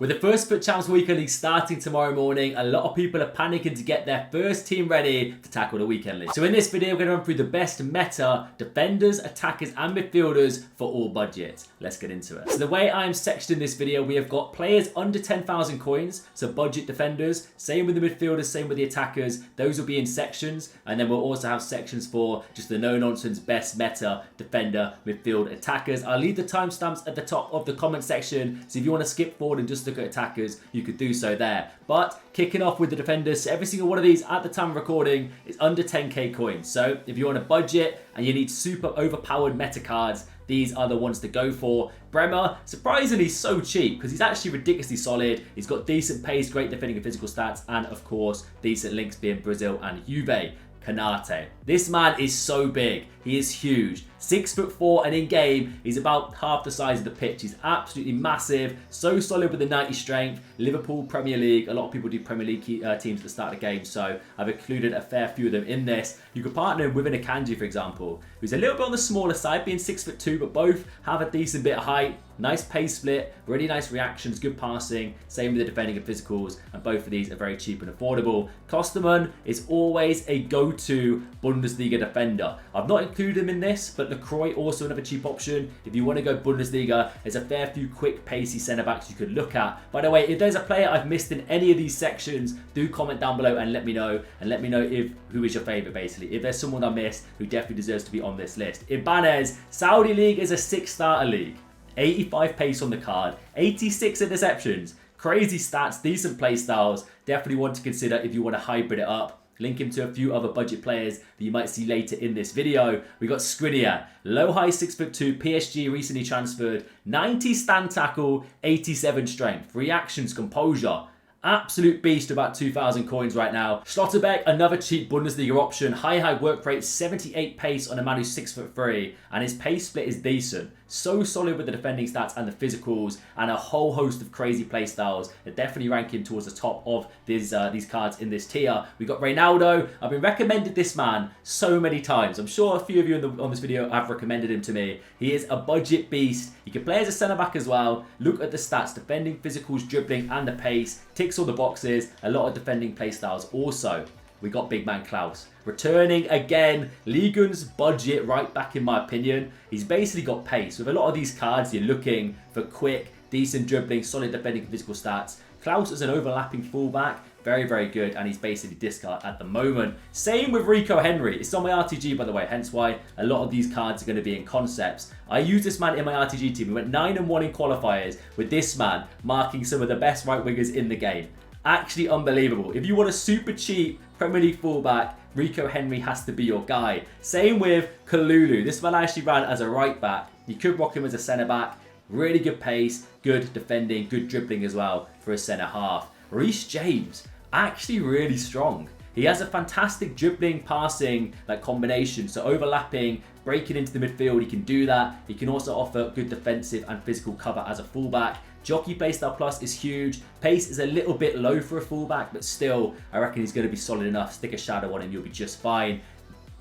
With the first FUT Champs Weekend League starting tomorrow morning, a lot of people are panicking to get their first team ready to tackle the Weekend League. So in this video, we're going to run through the best meta defenders, attackers and midfielders for all budgets. Let's get into it. So the way I am sectioned in this video, we have got players under 10,000 coins, so budget defenders, same with the midfielders, same with the attackers. Those will be in sections, and then we'll also have sections for just the no-nonsense best meta defender, midfield, attackers. I'll leave the timestamps at the top of the comment section, so if you want to skip forward and just look at attackers, you could do so there. But kicking off with the defenders, so every single one of these at the time of recording is under 10k coins. So if you're on a budget and you need super overpowered meta cards, these are the ones to go for. Bremer, surprisingly so cheap because he's actually ridiculously solid. He's got decent pace, great defending and physical stats, and of course decent links being Brazil and Juve. Canate. This man is so big. He is huge. 6'4", and in game, he's about half the size of the pitch. He's absolutely massive. So solid with the 90 strength. Liverpool Premier League. A lot of people do Premier League teams at the start of the game, so I've included a fair few of them in this. You could partner him with an Akanji, for example, who's a little bit on the smaller side, being 6'2", but both have a decent bit of height. Nice pace split, really nice reactions, good passing. Same with the defending and physicals, and both of these are very cheap and affordable. Klostermann is always a go-to Bundesliga defender. I've not included him in this, but Lacroix also another cheap option. If you want to go Bundesliga, there's a fair few quick, pacey centre-backs you could look at. By the way, if there's a player I've missed in any of these sections, do comment down below and let me know. And let me know who is your favourite, basically. If there's someone I missed who definitely deserves to be on this list. Ibanez, Saudi League is a 6-starter league. 85 pace on the card, 86 interceptions, crazy stats, decent play styles. Definitely one to consider if you want to hybrid it up. Link him to a few other budget players that you might see later in this video. We got Skriniar, low high 6'2", PSG recently transferred, 90 stand tackle, 87 strength, reactions, composure. Absolute beast, about 2,000 coins right now. Schlotterbeck, another cheap Bundesliga option. High work rate, 78 pace on a man who's 6'3", and his pace split is decent. So solid with the defending stats and the physicals, and a whole host of crazy play styles that definitely rank him towards the top of these cards in this tier. We got Ronaldo. I've been recommended this man so many times. I'm sure a few of you on this video have recommended him to me. He is a budget beast. He can play as a centre back as well. Look at the stats: defending, physicals, dribbling, and the pace. Ticks all the boxes. A lot of defending play styles also. We got big man Klaus. Returning again, Ligun's budget right back in my opinion. He's basically got pace. With a lot of these cards, you're looking for quick, decent dribbling, solid defending and physical stats. Klaus is an overlapping fullback. Very, very good, and he's basically discard at the moment. Same with Rico Henry. It's on my RTG, by the way, hence why a lot of these cards are going to be in concepts. I used this man in my RTG team. We went 9-1 in qualifiers with this man marking some of the best right wingers in the game. Actually unbelievable. If you want a super cheap Premier League fullback, Rico Henry has to be your guy. Same with Kalulu. This man I actually ran as a right back. You could rock him as a centre back. Really good pace, good defending, good dribbling as well for a centre half. Reece James, actually really strong. He has a fantastic dribbling, passing combination. So overlapping, breaking into the midfield, he can do that. He can also offer good defensive and physical cover as a fullback. Jockey playstyle plus is huge. Pace is a little bit low for a fullback, but still, I reckon he's going to be solid enough. Stick a shadow on him, you'll be just fine.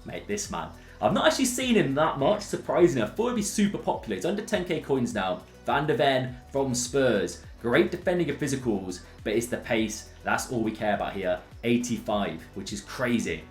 Mate, this man. I've not actually seen him that much, surprisingly. I thought he'd be super popular. He's under 10k coins now. Van der Ven from Spurs. Great defending and physicals, but it's the pace. That's all we care about here. 85, which is crazy.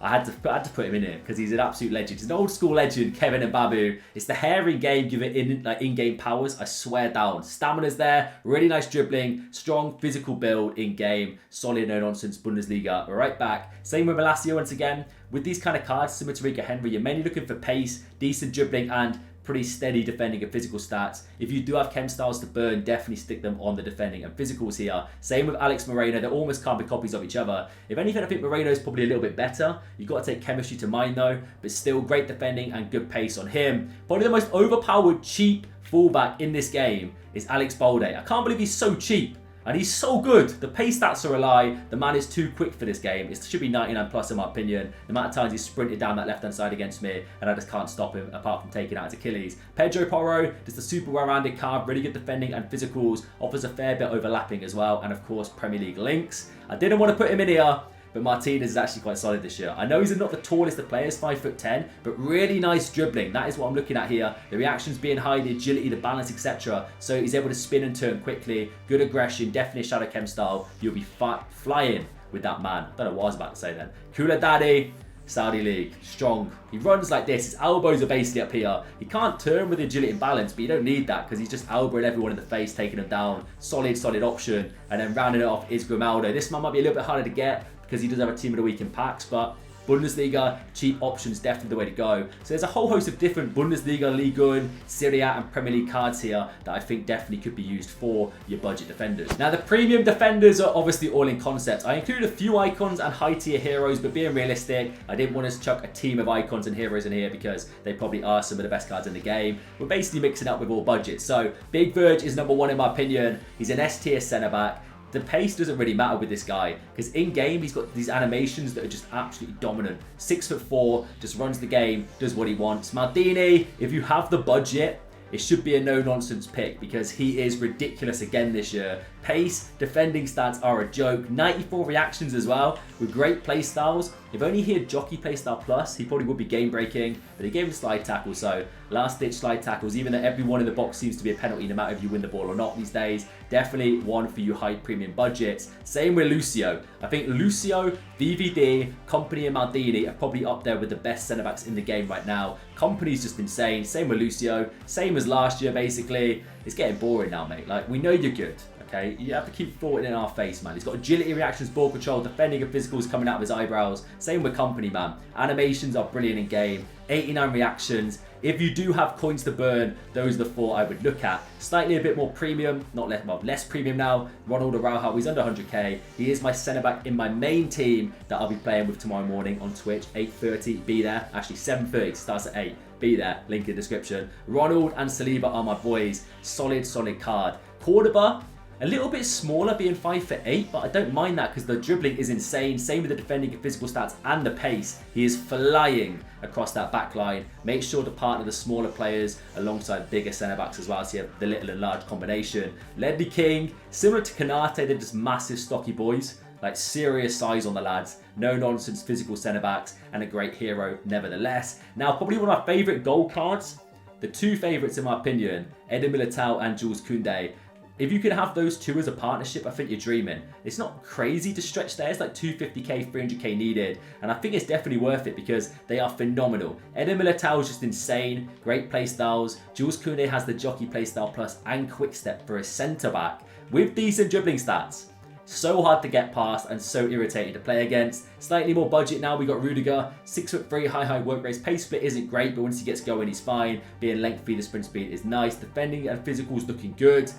I had to put him in here because he's an absolute legend. He's an old school legend, Kevin and Babu. It's the hair in game, give it in-game powers. I swear down. Stamina's there, really nice dribbling, strong physical build in game, solid no nonsense Bundesliga. Right back. Same with Malacia once again. With these kind of cards, similar to Rico Henry, you're mainly looking for pace, decent dribbling, and pretty steady defending and physical stats. If you do have chem styles to burn, definitely stick them on the defending and physicals here. Same with Alex Moreno. They're almost carbon copies of each other. If anything, I think Moreno's probably a little bit better. You've got to take chemistry to mind though, but still great defending and good pace on him. Probably the most overpowered cheap fullback in this game is Alex Balde. I can't believe he's so cheap. And he's so good. The pace stats are a lie. The man is too quick for this game. It should be 99 plus in my opinion. The amount of times he's sprinted down that left-hand side against me, and I just can't stop him apart from taking out his Achilles. Pedro Porro, just a super well-rounded card, really good defending and physicals, offers a fair bit overlapping as well, and of course Premier League links. I didn't want to put him in here but Martinez is actually quite solid this year. I know he's not the tallest of players, 5'10", but really nice dribbling. That is what I'm looking at here. The reactions being high, the agility, the balance, etc. So he's able to spin and turn quickly. Good aggression, definitely a Shadow Chem style. You'll be flying with that man. I don't know what I was about to say then. Kula Daddy, Saudi League, strong. He runs like this. His elbows are basically up here. He can't turn with agility and balance, but you don't need that because he's just elbowing everyone in the face, taking them down. Solid option. And then rounding it off is Grimaldo. This man might be a little bit harder to get because he does have a team of the week in packs, but Bundesliga, cheap options, definitely the way to go. So there's a whole host of different Bundesliga, Liga 1, Serie A and Premier League cards here that I think definitely could be used for your budget defenders. Now the premium defenders are obviously all in concept. I included a few icons and high tier heroes, but being realistic, I didn't want to chuck a team of icons and heroes in here because they probably are some of the best cards in the game. We're basically mixing up with all budgets. So Big Verge is number 1 in my opinion. He's an S tier centre back. The pace doesn't really matter with this guy because in game he's got these animations that are just absolutely dominant. 6'4", just runs the game, does what he wants. Maldini, if you have the budget, it should be a no-nonsense pick because he is ridiculous again this year. Pace, defending stats are a joke. 94 reactions as well with great play styles. If only he had Jockey Playstyle Plus, he probably would be game-breaking. But he gave him slide tackle, so last-ditch slide tackles, even though every one in the box seems to be a penalty no matter if you win the ball or not these days. Definitely one for you high premium budgets. Same with Lucio. I think Lucio, VVD, Company and Maldini are probably up there with the best centre-backs in the game right now. Company's just insane. Same with Lucio. Same as last year, basically. It's getting boring now, mate. Like, we know you're good. Okay, you have to keep throwing it in our face, man. He's got agility, reactions, ball control, defending and physicals coming out of his eyebrows. Same with Company, man. Animations are brilliant in game. 89 reactions. If you do have coins to burn, those are the 4 I would look at. Slightly a bit more premium, not less, well, less premium now. Ronald Araujo, he's under 100k. He is my centre back in my main team that I'll be playing with tomorrow morning on Twitch. 8:30, be there. Actually, 7:30, starts at 8. Be there, link in the description. Ronald and Saliba are my boys. Solid card. Cordoba, a little bit smaller, being 5'8", but I don't mind that because the dribbling is insane. Same with the defending and physical stats and the pace. He is flying across that back line. Make sure to partner the smaller players alongside bigger centre-backs as well, so you have the little and large combination. Ledley King, similar to Kanate, they're just massive stocky boys. Like serious size on the lads, no nonsense physical centre-backs, and a great hero nevertheless. Now, probably one of my favourite gold cards, the 2 favourites in my opinion, Eder Militao and Jules Koundé. If you could have those 2 as a partnership, I think you're dreaming. It's not crazy to stretch there. It's like 250k, 300k needed. And I think it's definitely worth it because they are phenomenal. Eder Militao is just insane. Great play styles. Jules Koundé has the Jockey Playstyle Plus and Quick Step for a centre-back with decent dribbling stats. So hard to get past and so irritating to play against. Slightly more budget now. We got Rudiger, 6'3", high work rates. Pace split isn't great, but once he gets going, he's fine. Being lengthy, the sprint speed is nice. Defending and physicals looking good.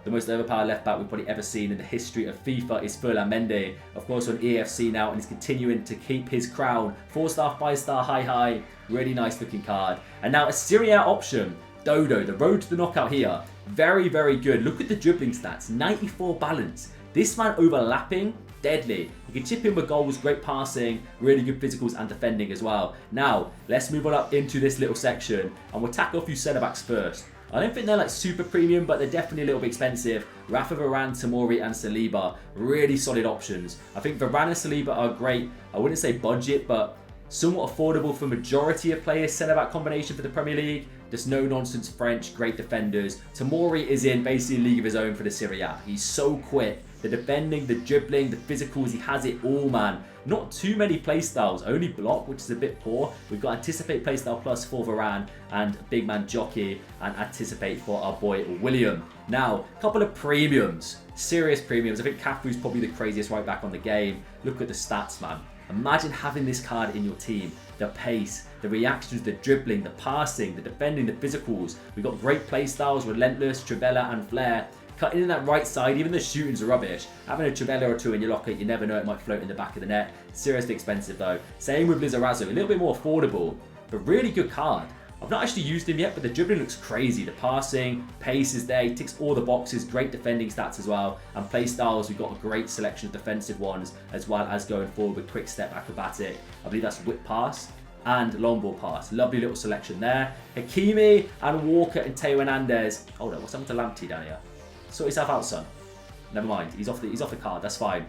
The most overpowered left back we've probably ever seen in the history of FIFA is Ferland Mendy. Of course on EFC now, and he's continuing to keep his crown. 4-star, 5-star, high. Really nice looking card. And now a Serie A option. Dodo, the road to the knockout here. Very good. Look at the dribbling stats. 94 balance. This man overlapping, deadly. You can chip in with goals, great passing, really good physicals and defending as well. Now, let's move on up into this little section and we'll tackle a few centre-backs first. I don't think they're like super premium, but they're definitely a little bit expensive. Rafa Varane, Tomori and Saliba, really solid options. I think Varane and Saliba are great. I wouldn't say budget, but somewhat affordable for majority of players. Centre-back combination for the Premier League. Just no-nonsense French, great defenders. Tomori is in basically a league of his own for the Serie A. He's so quick. The defending, the dribbling, the physicals, he has it all, man. Not too many playstyles, only block, which is a bit poor. We've got Anticipate Playstyle Plus for Varane and Big Man Jockey and Anticipate for our boy William. Now, a couple of premiums, serious premiums. I think Cafu's probably the craziest right back on the game. Look at the stats, man. Imagine having this card in your team. The pace, the reactions, the dribbling, the passing, the defending, the physicals. We've got great playstyles, Relentless, Trivella and Flair. Cutting in that right side, even the shooting's rubbish. Having a Trivella or 2 in your locker, you never know, it might float in the back of the net. Seriously expensive though. Same with Lizarazu, a little bit more affordable, but really good card. I've not actually used him yet, but the dribbling looks crazy. The passing, pace is there, he ticks all the boxes, great defending stats as well. And play styles, we've got a great selection of defensive ones, as well as going forward with quick step, acrobatic. I believe that's whip pass and long ball pass. Lovely little selection there. Hakimi and Walker and Teo Hernandez. Hold on, what's happened to Lamptey down here? Sort yourself out, son. Never mind. He's off the card. That's fine.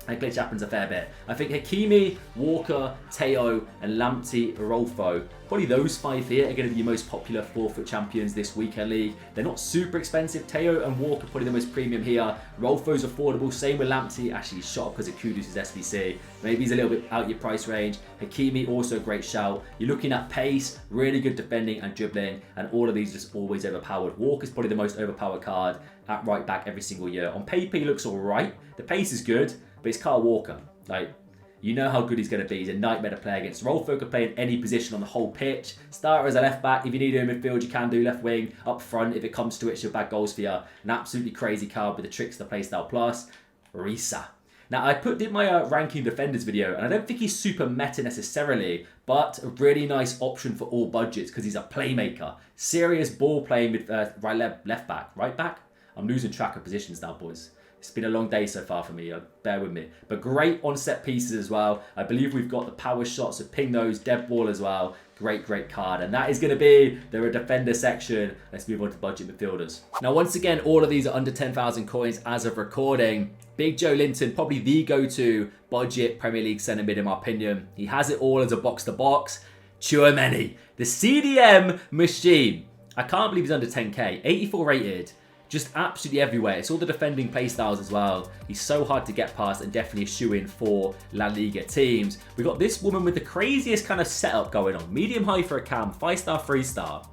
That glitch happens a fair bit. I think Hakimi, Walker, Teo, and Lamptey, Rolfo, probably those 5 here are going to be the most popular for FUT Champions this weekend league. They're not super expensive. Teo and Walker probably the most premium here. Rolfo's affordable. Same with Lamptey. Actually, he's shot up because of Kudus' SBC. Maybe he's a little bit out your price range. Hakimi, also a great shout. You're looking at pace, really good defending and dribbling, and all of these just always overpowered. Walker's probably the most overpowered card at right back every single year. On paper, he looks all right. The pace is good. But it's Kyle Walker. Like, you know how good he's going to be. He's a nightmare to play against. Rolfo can play in any position on the whole pitch. Starter as a left back. If you need him in midfield, you can do left wing. Up front, if it comes to it, she'll bag goals for you. An absolutely crazy card with the tricks, the playstyle plus. Risa. Now, I did my ranking defenders video, and I don't think he's super meta necessarily, but a really nice option for all budgets because he's a playmaker. Serious ball playing with left back. Right back? I'm losing track of positions now, boys. It's been a long day so far for me, bear with me. But great on set pieces as well. I believe we've got the power shots, so ping those, dead ball as well. Great card. And that is going to be the defender section. Let's move on to budget midfielders. Now, once again, all of these are under 10,000 coins as of recording. Big Joe Linton, probably the go-to budget Premier League centre mid in my opinion. He has it all as a box-to-box. Tchouameni, the CDM machine. I can't believe he's under 10k. 84 rated. Just absolutely everywhere. It's all the defending playstyles as well. He's so hard to get past and definitely a shoe-in for La Liga teams. We got this woman with the craziest kind of setup going on. Medium high for a cam, 5-star, 3-star.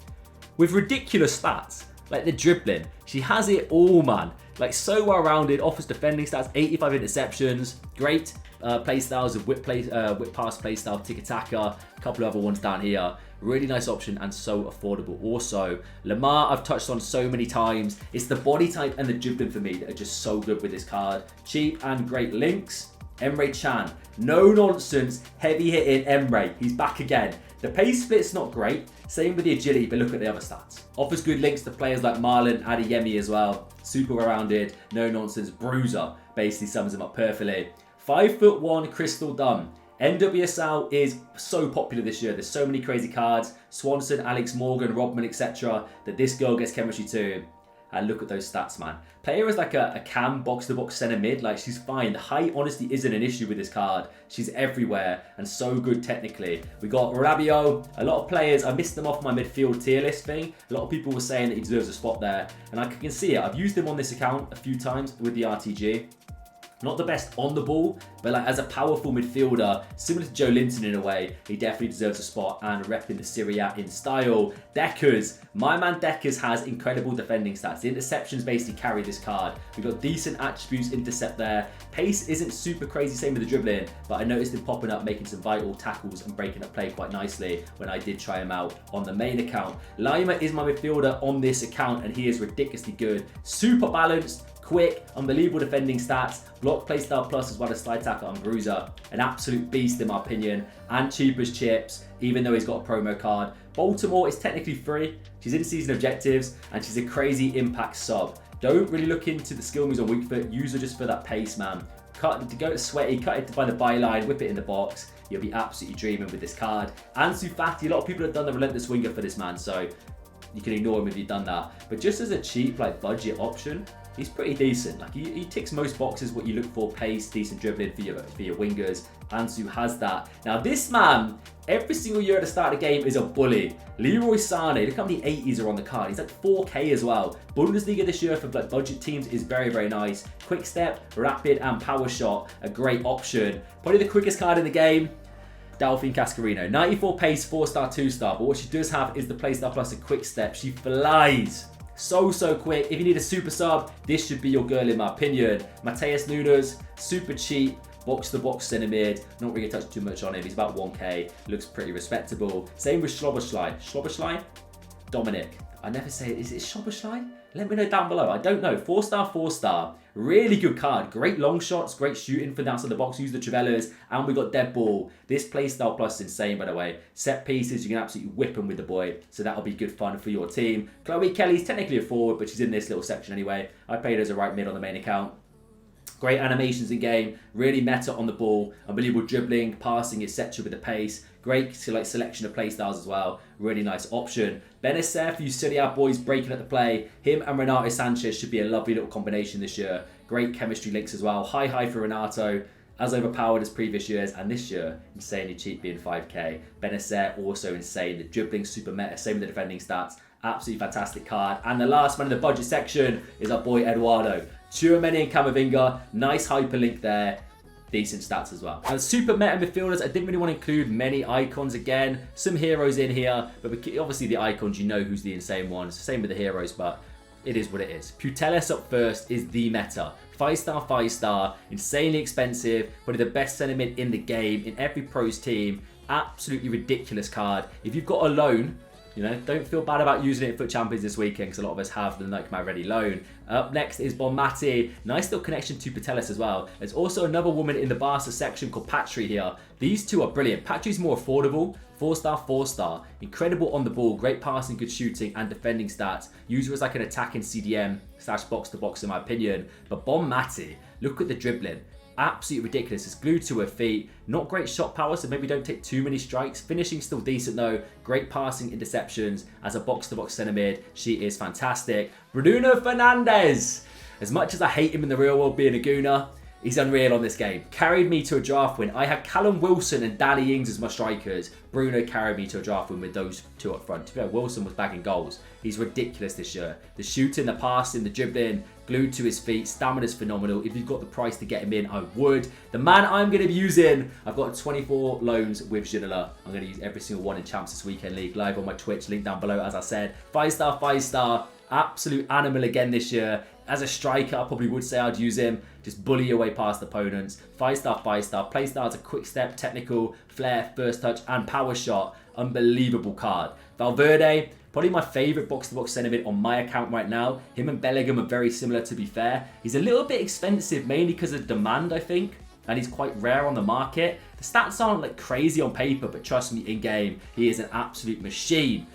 With ridiculous stats. Like the dribbling. She has it all, man. Like so well-rounded, offers defending stats, 85 interceptions. Great playstyles of whip pass playstyle, tiki-taka. A couple of other ones down here. Really nice option and so affordable. Also, Lamar I've touched on so many times. It's the body type and the dribbling for me that are just so good with this card. Cheap and great links. Emre Can. No nonsense, heavy hitting Emre. He's back again. The pace split's not great. Same with the agility, but look at the other stats. Offers good links to players like Marlon, Adeyemi as well. Super well-rounded, no nonsense bruiser. Basically sums him up perfectly. 5'1" Crystal Dunn. NWSL is so popular this year. There's so many crazy cards. Swanson, Alex Morgan, Rodman, etc. that this girl gets chemistry to. And look at those stats, man. Player is like a cam, box-to-box centre mid. Like, she's fine. The height, honestly, isn't an issue with this card. She's everywhere and so good technically. We got Rabiot. A lot of players, I missed them off my midfield tier list thing. A lot of people were saying that he deserves a spot there. And I can see it. I've used him on this account a few times with the RTG. Not the best on the ball, but like as a powerful midfielder, similar to Joe Linton in a way, he definitely deserves a spot and repping the Serie A in style. Deckers, my man Deckers has incredible defending stats. The interceptions basically carry this card. We've got decent attributes, intercept there. Pace isn't super crazy, same with the dribbling, but I noticed him popping up, making some vital tackles and breaking up play quite nicely when I did try him out on the main account. Lima is my midfielder on this account and he is ridiculously good. Super balanced, quick, unbelievable defending stats, block playstyle plus as well as slide tackle and bruiser. An absolute beast in my opinion, and cheap as chips, even though he's got a promo card. Baltimore is technically free, she's in season objectives, and she's a crazy impact sub. Don't really look into the skill moves on weak foot, use her just for that pace, man. Cut it to go to sweaty, cut it by the byline, whip it in the box. You'll be absolutely dreaming with this card. Ansu Fati, a lot of people have done the relentless winger for this man, so you can ignore him if you've done that. But just as a cheap like budget option, he's pretty decent. Like he ticks most boxes what you look for: pace, decent dribbling for your wingers. Ansu has that. Now this man, every single year at the start of the game is a bully. Leroy Sané, look how many 80s are on the card. He's like 4k as well. Bundesliga this year for like budget teams is very, very nice. Quick step, rapid, and power shot, a great option. Probably the quickest card in the game. Delphine Cascarino, 94 pace, 4-star, 2-star. But what she does have is the playstyle plus a quick step. She flies. So quick. If you need a super sub, this should be your girl in my opinion. Mateus Nunes, super cheap, box-to-box centre mid. Not really touched too much on him. He's about 1k. Looks pretty respectable. Same with Schloberschlein. Schloberschlein? Dominic. I never say it. Is it Schloberschlein? Let me know down below. I don't know. 4-star, 4-star. Really good card. Great long shots. Great shooting for the outside of the box. Use the Travellas. And we got dead ball. This playstyle plus is insane, by the way. Set pieces. You can absolutely whip them with the boy. So that'll be good fun for your team. Chloe Kelly's technically a forward, but she's in this little section anyway. I played her as a right mid on the main account. Great animations in game, really meta on the ball, unbelievable dribbling, passing, etc. with the pace. Great selection of playstyles as well. Really nice option. Benacer, you Serie A boys breaking at the play. Him and Renato Sanchez should be a lovely little combination this year. Great chemistry links as well. High for Renato. as overpowered as previous years, and this year, insanely cheap being 5k. Benacer, also insane. The dribbling, super meta, same with the defending stats. Absolutely fantastic card. And the last one in the budget section is our boy Eduardo. Tchouaméni and Camavinga, nice hyperlink there. Decent stats as well. And super meta midfielders, I didn't really want to include many icons again. Some heroes in here, but obviously the icons, you know who's the insane ones. Same with the heroes, but it is what it is. Putellas up first is the meta. 5-star, 5-star, insanely expensive, probably the best centre mid in the game, in every pros team. Absolutely ridiculous card. If you've got a loan, you know, don't feel bad about using it at FUT Champions this weekend, because a lot of us have the like my ready loan. Up next is Bonmati. Nice little connection to Putellas as well. There's also another woman in the Barca section called Patry here. These two are brilliant. Patry's more affordable. 4-star, 4-star. Incredible on the ball. Great passing, good shooting, and defending stats. Use her as like an attacking CDM / box-to-box in my opinion. But Bonmati, look at the dribbling. Absolutely ridiculous. It's glued to her feet. Not great shot power, so maybe don't take too many strikes. Finishing still decent though. Great passing, interceptions. As a box-to-box centre mid, she is fantastic. Bruno Fernandes. As much as I hate him in the real world being a gooner, he's unreal on this game. Carried me to a draft win. I had Callum Wilson and Danny Ings as my strikers. Bruno carried me to a draft win with those two up front. To be fair, Wilson was bagging goals. He's ridiculous this year. The shooting, the passing, the dribbling, glued to his feet. Stamina's phenomenal. If you've got the price to get him in, I would. The man I'm going to be using, I've got 24 loans with Ginola. I'm going to use every single one in Champs this weekend league. Live on my Twitch, link down below as I said. 5-star, 5-star. Absolute animal again this year. As a striker, I probably would say I'd use him. Just bully your way past opponents. 5-star, 5-star. Play styles a quick step, technical, flair, first touch, and power shot. Unbelievable card. Valverde, probably my favourite box-to-box centre mid on my account right now. Him and Bellingham are very similar, to be fair. He's a little bit expensive, mainly because of demand, I think. And he's quite rare on the market. The stats aren't like crazy on paper, but trust me, in game, he is an absolute machine.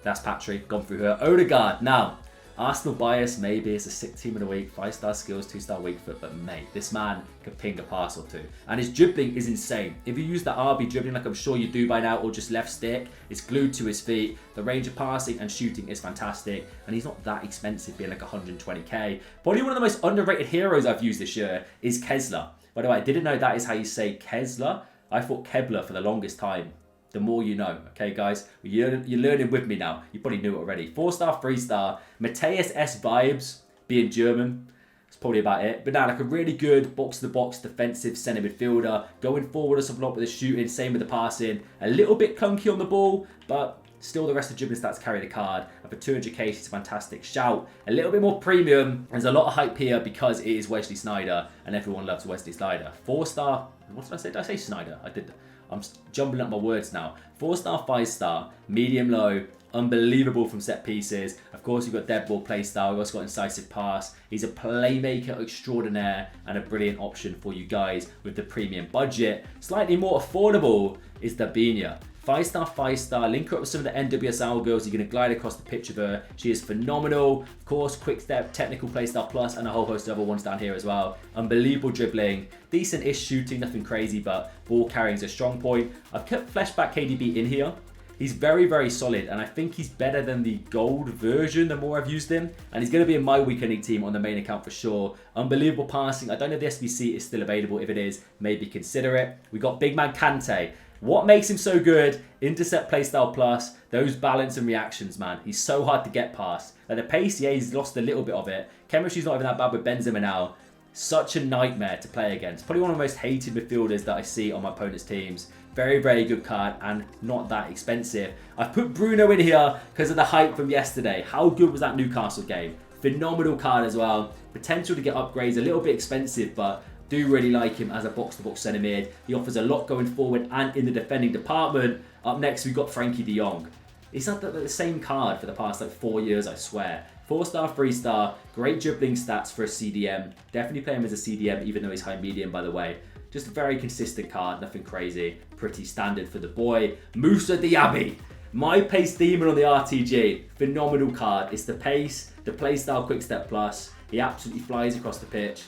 That's Patry, gone through her. Odegaard, now, Arsenal bias, maybe. It's a sick team of the week. 5-star skills, 2-star weak foot. But mate, this man can ping a pass or two. And his dribbling is insane. If you use that RB dribbling like I'm sure you do by now, or just left stick, it's glued to his feet. The range of passing and shooting is fantastic. And he's not that expensive, being like 120k. Probably one of the most underrated heroes I've used this year is Kesler. By the way, I didn't know that is how you say Kesler. I thought Kebler for the longest time. The more you know, okay, guys? You're learning with me now. You probably knew it already. 4-star, 3-star. Mateus S vibes, being German. That's probably about it. But now, like a really good box-to-box defensive centre midfielder. Going forward us a lot with the shooting. Same with the passing. A little bit clunky on the ball, but still the rest of the dribbling stats carry the card. And for 200k, she's a fantastic shout. A little bit more premium. There's a lot of hype here because it is Wesley Sneijder. And everyone loves Wesley Sneijder. 4-star. What did I say? Did I say Sneijder? I did. I'm jumbling up my words now. 4-star, 5-star, medium low, unbelievable from set pieces. Of course, you've got dead ball play style. We've also got incisive pass. He's a playmaker extraordinaire and a brilliant option for you guys with the premium budget. Slightly more affordable is Dabinia. 5-star, 5-star, link her up with some of the NWSL girls. You're going to glide across the pitch of her. She is phenomenal. Of course, quick step, technical playstyle plus, and a whole host of other ones down here as well. Unbelievable dribbling, decent-ish shooting, nothing crazy, but ball carrying is a strong point. I've kept Flashback KDB in here. He's very, very solid, and I think he's better than the gold version the more I've used him. And he's going to be in my weekend league team on the main account for sure. Unbelievable passing. I don't know if the SBC is still available. If it is, maybe consider it. We got big man Kante. What makes him so good? Intercept playstyle plus, those balance and reactions, man. He's so hard to get past. Like the pace, yeah, he's lost a little bit of it. Chemistry's not even that bad with Benzema now. Such a nightmare to play against. Probably one of the most hated midfielders that I see on my opponent's teams. Very, very good card and not that expensive. I've put Bruno in here because of the hype from yesterday. How good was that Newcastle game? Phenomenal card as well. Potential to get upgrades, a little bit expensive, but do really like him as a box-to-box centre mid. He offers a lot going forward and in the defending department. Up next, we've got Frankie de Jong. He's had the same card for the past like 4 years, I swear. 4-star, 3-star, great dribbling stats for a CDM. Definitely play him as a CDM, even though he's high medium, by the way. Just a very consistent card, nothing crazy. Pretty standard for the boy. Moussa Diaby. My pace demon on the RTG. Phenomenal card. It's the pace, the playstyle quick step plus. He absolutely flies across the pitch.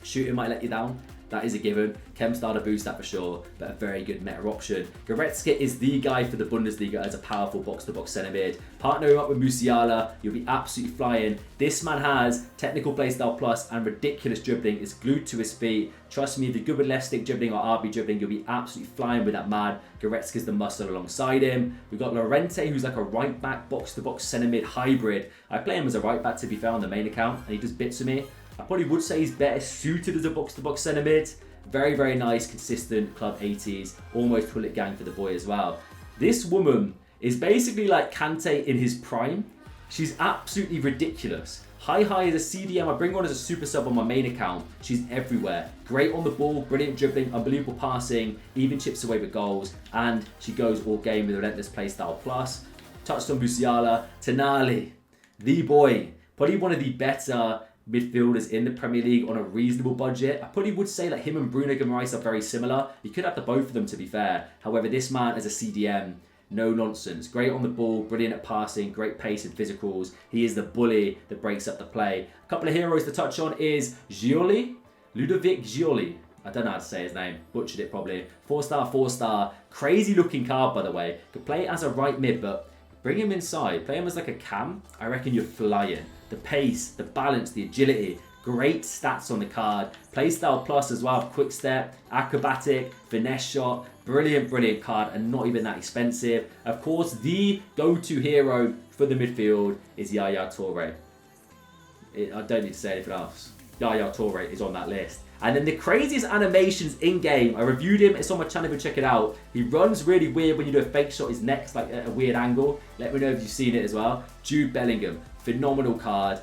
Shooting might let you down. That is a given. Chem starter boost that for sure, but a very good meta option. Goretzka is the guy for the Bundesliga as a powerful box-to-box centre mid. Partnering up with Musiala, you'll be absolutely flying. This man has technical playstyle plus and ridiculous dribbling. It's glued to his feet. Trust me, if you're good with left stick dribbling or RB dribbling, you'll be absolutely flying with that man. Goretzka's the muscle alongside him. We've got Llorente, who's like a right-back box-to-box centre mid hybrid. I play him as a right-back to be fair on the main account, and he does bits of me. I probably would say he's better suited as a box-to-box centre mid. Very, very nice, consistent, club 80s, almost pull it gang for the boy as well. This woman is basically like Kante in his prime. She's absolutely ridiculous. High as a CDM, I bring her on as a super sub on my main account. She's everywhere. Great on the ball, brilliant dribbling, unbelievable passing, even chips away with goals, and she goes all game with a relentless playstyle plus. Touched on Musiala, Tonali, the boy, probably one of the better midfielders in the Premier League on a reasonable budget. I probably would say that him and Bruno Guimaraes are very similar. You could have the both of them to be fair. However, this man as a CDM, no nonsense. Great on the ball, brilliant at passing, great pace and physicals. He is the bully that breaks up the play. A couple of heroes to touch on is Gioli, Ludovic Gioli. I don't know how to say his name, butchered it probably. 4-star. Crazy looking card by the way. Could play it as a right mid, but bring him inside. Play him as like a cam. I reckon you're flying. The pace, the balance, the agility, great stats on the card. Playstyle plus as well, quick step, acrobatic, finesse shot, brilliant card and not even that expensive. Of course, the go-to hero for the midfield is Yaya Toure. I don't need to say anything else. Yaya Toure is on that list. And then the craziest animations in-game, I reviewed him, it's on my channel, check it out. He runs really weird when you do a fake shot, his neck's like at a weird angle. Let me know if you've seen it as well. Jude Bellingham, phenomenal card.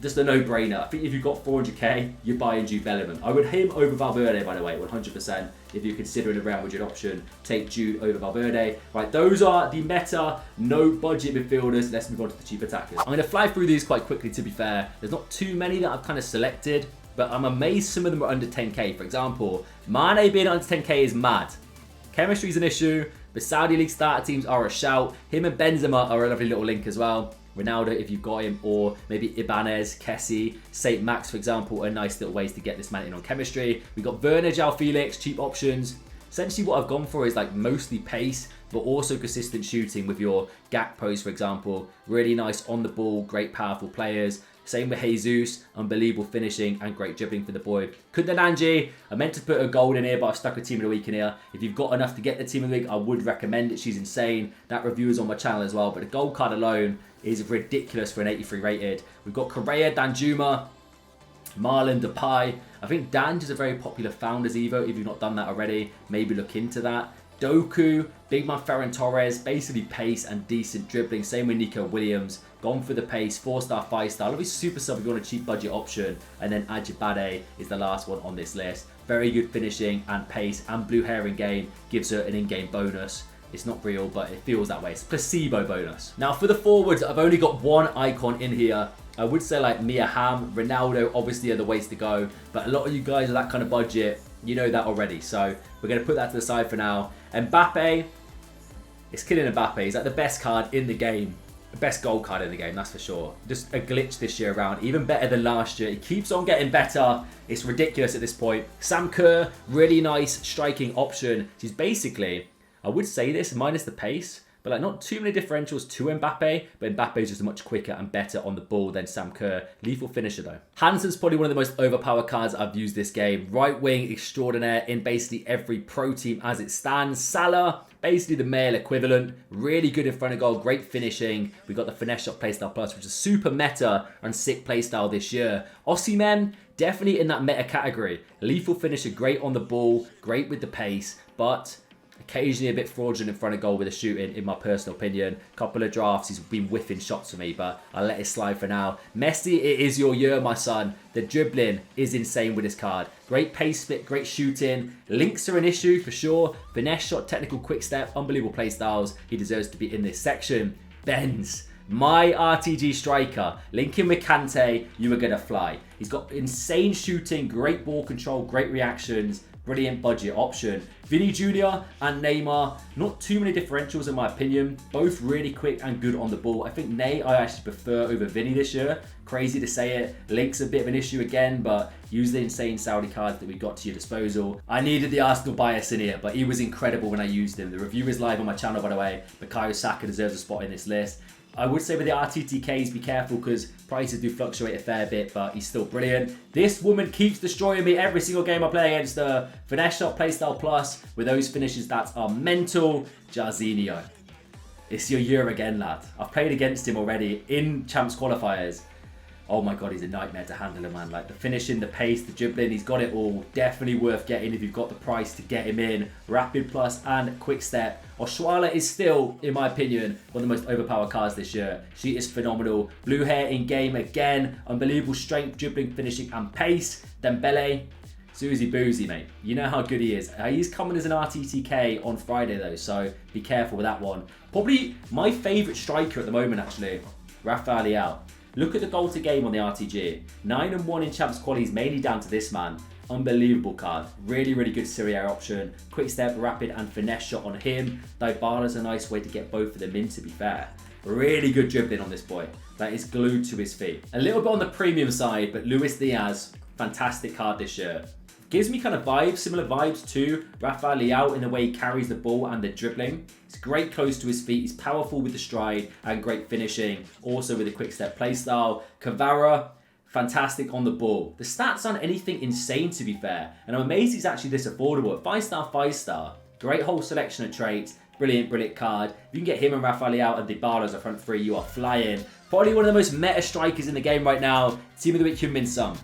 Just a no-brainer. I think if you've got 400k, you're buying Jude Bellingham. I would him over Valverde, by the way, 100%. If you're considering a Real Madrid option, take Jude over Valverde. Right, those are the meta, no-budget midfielders. Let's move on to the cheap attackers. I'm going to fly through these quite quickly, to be fair. There's not too many that I've kind of selected, but I'm amazed some of them are under 10k. For example, Mane being under 10k is mad. Chemistry is an issue, but Saudi League starter teams are a shout. Him and Benzema are a lovely little link as well. Ronaldo, if you've got him, or maybe Ibanez, Kessie, St. Max, for example, are nice little ways to get this man in on chemistry. We've got Werner, João Felix, cheap options. Essentially what I've gone for is like mostly pace, but also consistent shooting with your Gakpos, for example. Really nice on the ball, great powerful players. Same with Jesus, unbelievable finishing and great dribbling for the boy. Kundananji, I meant to put a gold in here, but I've stuck a team of the week in here. If you've got enough to get the team of the week, I would recommend it. She's insane. That review is on my channel as well, but the gold card alone is ridiculous for an 83 rated. We've got Correa, Danjuma, Marlon, Depay. I think Danj is a very popular Founders Evo. If you've not done that already, maybe look into that. Doku, big man Ferran Torres, basically pace and decent dribbling. Same with Nico Williams. Gone for the pace, 4-star, 5-star. Obviously super sub if you want a cheap budget option. And then Ajibade is the last one on this list. Very good finishing and pace, and blue hair in game gives her an in-game bonus. It's not real, but it feels that way. It's a placebo bonus. Now for the forwards, I've only got one icon in here. I would say like Mia Hamm, Ronaldo obviously are the ways to go. But a lot of you guys are that kind of budget. You know that already. So we're going to put that to the side for now. Mbappe, it's killing Mbappe. He's like the best card in the game. The best gold card in the game, that's for sure. Just a glitch this year around. Even better than last year. He keeps on getting better. It's ridiculous at this point. Sam Kerr, really nice striking option. She's basically, I would say this, minus the pace, but like not too many differentials to Mbappe, but Mbappe is just much quicker and better on the ball than Sam Kerr. Lethal finisher though. Hansen's probably one of the most overpowered cards I've used this game. Right wing extraordinaire in basically every pro team as it stands. Salah, basically the male equivalent. Really good in front of goal, great finishing. We've got the finesse shot playstyle plus, which is super meta and sick playstyle this year. Osimhen, definitely in that meta category. Lethal finisher, great on the ball, great with the pace, but occasionally a bit fraudulent in front of goal with the shooting, in my personal opinion. Couple of drafts, he's been whiffing shots for me, but I'll let it slide for now. Messi, it is your year, my son. The dribbling is insane with this card. Great pace split, great shooting. Links are an issue for sure. Finesse shot, technical quick step, unbelievable play styles. He deserves to be in this section. Benz, my RTG striker. Linking with Kante, you are going to fly. He's got insane shooting, great ball control, great reactions. brilliant budget option. Vinny Jr. and Neymar, not too many differentials in my opinion. Both really quick and good on the ball. I think Ney I actually prefer over Vinny this year. Crazy to say it. Link's a bit of an issue again, but use the insane Saudi cards that we got to your disposal. I needed the Arsenal bias in here, but he was incredible when I used him. The review is live on my channel, by the way. Bukayo Saka deserves a spot in this list. I would say with the RTTKs, be careful because prices do fluctuate a fair bit, but he's still brilliant. This woman keeps destroying me every single game I play against her. Finesse shot playstyle plus with those finishes that are mental. Jarzinho. It's your year again, lad. I've played against him already in Champs qualifiers. Oh my God, he's a nightmare to handle, man. Like the finishing, the pace, the dribbling, he's got it all. Definitely worth getting if you've got the price to get him in. Rapid plus and quick step. Oshuala is still, in my opinion, one of the most overpowered cards this year. She is phenomenal. Blue hair in game again. Unbelievable strength, dribbling, finishing and pace. Dembele, Susie Boozy, mate. You know how good he is. He's coming as an RTTK on Friday though, so be careful with that one. Probably my favourite striker at the moment actually, Rafael Leao. Look at the goal to game on the RTG. 9-1 in Champs qualies, mainly down to this man. Unbelievable card. Really, really good Serie A option. Quick step, rapid and finesse shot on him. Dybala's a nice way to get both of them in, to be fair. Really good dribbling on this boy. That is glued to his feet. A little bit on the premium side, but Luis Diaz, fantastic card this year. Gives me kind of vibes, similar vibes to Rafael Leao in the way he carries the ball and the dribbling. He's great close to his feet. He's powerful with the stride and great finishing. Also with a quick step playstyle. Kvara, fantastic on the ball. The stats aren't anything insane to be fair. And I'm amazed he's actually this affordable. At 5-star, 5-star. Great whole selection of traits. Brilliant, brilliant card. If you can get him and Rafael Leao and Dybala as a front three, you are flying. Probably one of the most meta strikers in the game right now. Team of the week, Heung-min Son.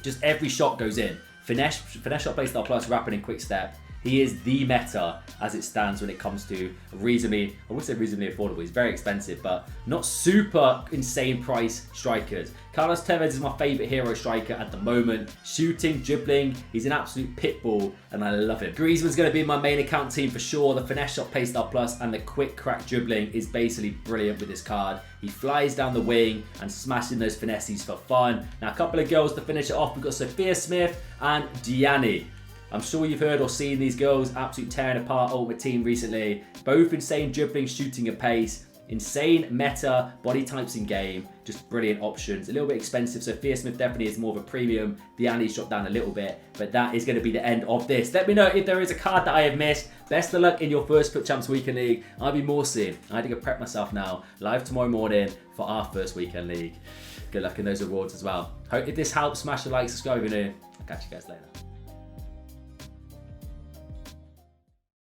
Just every shot goes in. Finesse shot playstyle plus rapid and quick step. He is the meta as it stands when it comes to reasonably, I would say reasonably affordable. He's very expensive, but not super insane price strikers. Carlos Tevez is my favourite hero striker at the moment. Shooting, dribbling, he's an absolute pit bull and I love him. Griezmann's going to be in my main account team for sure. The finesse shot playstyle plus and the quick crack dribbling is basically brilliant with this card. He flies down the wing and smashing those finesses for fun. Now a couple of girls to finish it off. We've got Sophia Smith and Diani. I'm sure you've heard or seen these girls absolutely tearing apart Ultimate Team recently. Both insane dribbling, shooting and pace. Insane meta, body types in game. Just brilliant options. A little bit expensive. Sophia Smith definitely is more of a premium. Diani's dropped down a little bit. But that is going to be the end of this. Let me know if there is a card that I have missed. Best of luck in your first FUT Champs Weekend League. I'll be more soon. I had to go prep myself now. Live tomorrow morning for our first Weekend League. Good luck in those awards as well. Hope if this helps, smash the like, subscribe if you're new. I'll catch you guys later.